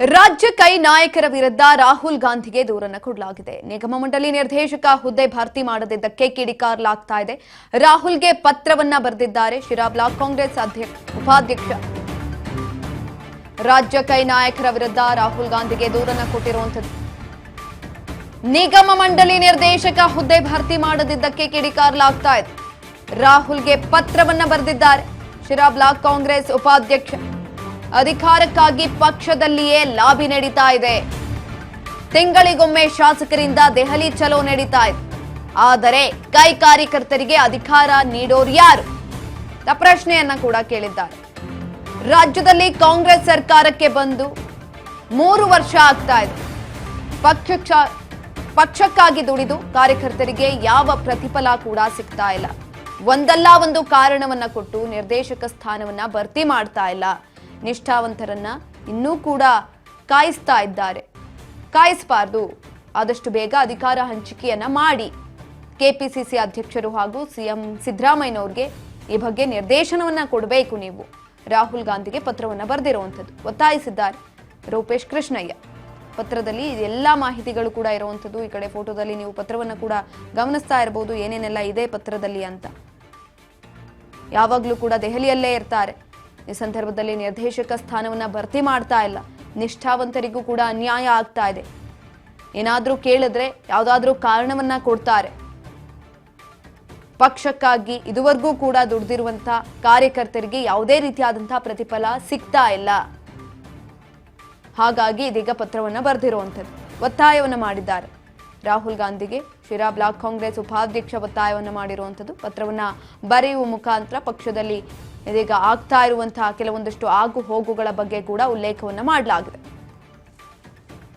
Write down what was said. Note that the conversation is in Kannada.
ರಾಜ್ಯ ಕೈ ನಾಯಕರ ವಿರುದ್ಧ ರಾಹುಲ್ ಗಾಂಧಿಗೆ ದೂರನ್ನು ಕೊಡಲಾಗಿದೆ. ನಿಗಮ ಮಂಡಳಿ ನಿರ್ದೇಶಕ ಹುದ್ದೆ ಭರ್ತಿ ಮಾಡದಿದ್ದಕ್ಕೆ ಕಿಡಿಕಾರಲಾಗ್ತಾ ಇದೆ. ರಾಹುಲ್ಗೆ ಪತ್ರವನ್ನ ಬರೆದಿದ್ದಾರೆ ಶಿರಾ ಬ್ಲಾಕ್ ಕಾಂಗ್ರೆಸ್ ಉಪಾಧ್ಯಕ್ಷ. ರಾಜ್ಯ ಕೈ ನಾಯಕರ ವಿರುದ್ಧ ರಾಹುಲ್ ಗಾಂಧಿಗೆ ದೂರನ್ನು ಕೊಟ್ಟಿರುವಂತದ್ದು. ನಿಗಮ ಮಂಡಳಿ ನಿರ್ದೇಶಕ ಹುದ್ದೆ ಭರ್ತಿ ಮಾಡದಿದ್ದಕ್ಕೆ ಕಿಡಿಕಾರಲಾಗ್ತಾ ಇದೆ. ರಾಹುಲ್ಗೆ ಪತ್ರವನ್ನ ಬರೆದಿದ್ದಾರೆ ಶಿರಾ ಬ್ಲಾಕ್ ಕಾಂಗ್ರೆಸ್ ಉಪಾಧ್ಯಕ್ಷ. ಅಧಿಕಾರಕ್ಕಾಗಿ ಪಕ್ಷದಲ್ಲಿಯೇ ಲಾಬಿ ನಡೀತಾ ಇದೆ. ತಿಂಗಳಿಗೊಮ್ಮೆ ಶಾಸಕರಿಂದ ದೆಹಲಿ ಚಲೋ ನಡೀತಾ ಇದೆ. ಆದರೆ ಕೈ ಕಾರ್ಯಕರ್ತರಿಗೆ ಅಧಿಕಾರ ನೀಡೋರು ಯಾರು? ಪ್ರಶ್ನೆಯನ್ನ ಕೂಡ ಕೇಳಿದ್ದಾರೆ. ರಾಜ್ಯದಲ್ಲಿ ಕಾಂಗ್ರೆಸ್ ಸರ್ಕಾರಕ್ಕೆ ಬಂದು 3 ವರ್ಷ ಆಗ್ತಾ ಇದೆ. ಪಕ್ಷಕ್ಕಾಗಿ ದುಡಿದು ಕಾರ್ಯಕರ್ತರಿಗೆ ಯಾವ ಪ್ರತಿಫಲ ಕೂಡ ಸಿಗ್ತಾ ಇಲ್ಲ. ಒಂದಲ್ಲ ಒಂದು ಕಾರಣವನ್ನ ಕೊಟ್ಟು ನಿರ್ದೇಶಕ ಸ್ಥಾನವನ್ನ ಭರ್ತಿ ಮಾಡ್ತಾ ಇಲ್ಲ. ನಿಷ್ಠಾವಂತರನ್ನ ಇನ್ನೂ ಕೂಡ ಕಾಯಿಸ್ತಾ ಇದ್ದಾರೆ. ಕಾಯಿಸಬಾರ್ದು, ಆದಷ್ಟು ಬೇಗ ಅಧಿಕಾರ ಹಂಚಿಕೆಯನ್ನ ಮಾಡಿ. ಕೆಪಿಸಿಸಿ ಅಧ್ಯಕ್ಷರು ಹಾಗೂ ಸಿಎಂ ಸಿದ್ದರಾಮಯ್ಯನವರಿಗೆ ಈ ಬಗ್ಗೆ ನಿರ್ದೇಶನವನ್ನ ಕೊಡಬೇಕು. ನೀವು ರಾಹುಲ್ ಗಾಂಧಿಗೆ ಪತ್ರವನ್ನ ಬರೆದಿರುವಂಥದ್ದು ಒತ್ತಾಯಿಸಿದ್ದಾರೆ ರೂಪೇಶ್ ಕೃಷ್ಣಯ್ಯ. ಪತ್ರದಲ್ಲಿ ಎಲ್ಲ ಮಾಹಿತಿಗಳು ಕೂಡ ಇರುವಂಥದ್ದು. ಈ ಕಡೆ ಫೋಟೋದಲ್ಲಿ ನೀವು ಪತ್ರವನ್ನ ಕೂಡ ಗಮನಿಸ್ತಾ ಇರಬಹುದು, ಏನೇನೆಲ್ಲ ಇದೆ ಪತ್ರದಲ್ಲಿ ಅಂತ. ಯಾವಾಗಲೂ ಕೂಡ ದೆಹಲಿಯಲ್ಲೇ ಇರ್ತಾರೆ. ಈ ಸಂದರ್ಭದಲ್ಲಿ ನಿರ್ದೇಶಕ ಸ್ಥಾನವನ್ನ ಭರ್ತಿ ಮಾಡ್ತಾ ಇಲ್ಲ. ನಿಷ್ಠಾವಂತರಿಗೂ ಕೂಡ ಅನ್ಯಾಯ ಆಗ್ತಾ ಇದೆ. ಏನಾದ್ರೂ ಕೇಳಿದ್ರೆ ಯಾವುದಾದ್ರೂ ಕಾರಣವನ್ನ ಕೊಡ್ತಾರೆ. ಪಕ್ಷಕ್ಕಾಗಿ ಇದುವರೆಗೂ ಕೂಡ ದುಡಿದಿರುವಂತ ಕಾರ್ಯಕರ್ತರಿಗೆ ಯಾವುದೇ ರೀತಿಯಾದಂತಹ ಪ್ರತಿಫಲ ಸಿಗ್ತಾ ಇಲ್ಲ. ಹಾಗಾಗಿ ಇದೀಗ ಪತ್ರವನ್ನ ಬರೆದಿರುವಂಥದ್ದು. ಒತ್ತಾಯವನ್ನ ಮಾಡಿದ್ದಾರೆ ರಾಹುಲ್ ಗಾಂಧಿಗೆ. ಶಿರಾ ಬ್ಲಾಕ್ ಕಾಂಗ್ರೆಸ್ ಉಪಾಧ್ಯಕ್ಷ ಒತ್ತಾಯವನ್ನ ಮಾಡಿರುವಂಥದ್ದು. ಪತ್ರವನ್ನ ಬರೆಯುವ ಮುಖಾಂತರ ಪಕ್ಷದಲ್ಲಿ ಇದೀಗ ಆಗ್ತಾ ಇರುವಂತಹ ಕೆಲವೊಂದಷ್ಟು ಆಗು ಹೋಗುಗಳ ಬಗ್ಗೆ ಕೂಡ ಉಲ್ಲೇಖವನ್ನ ಮಾಡಲಾಗಿದೆ.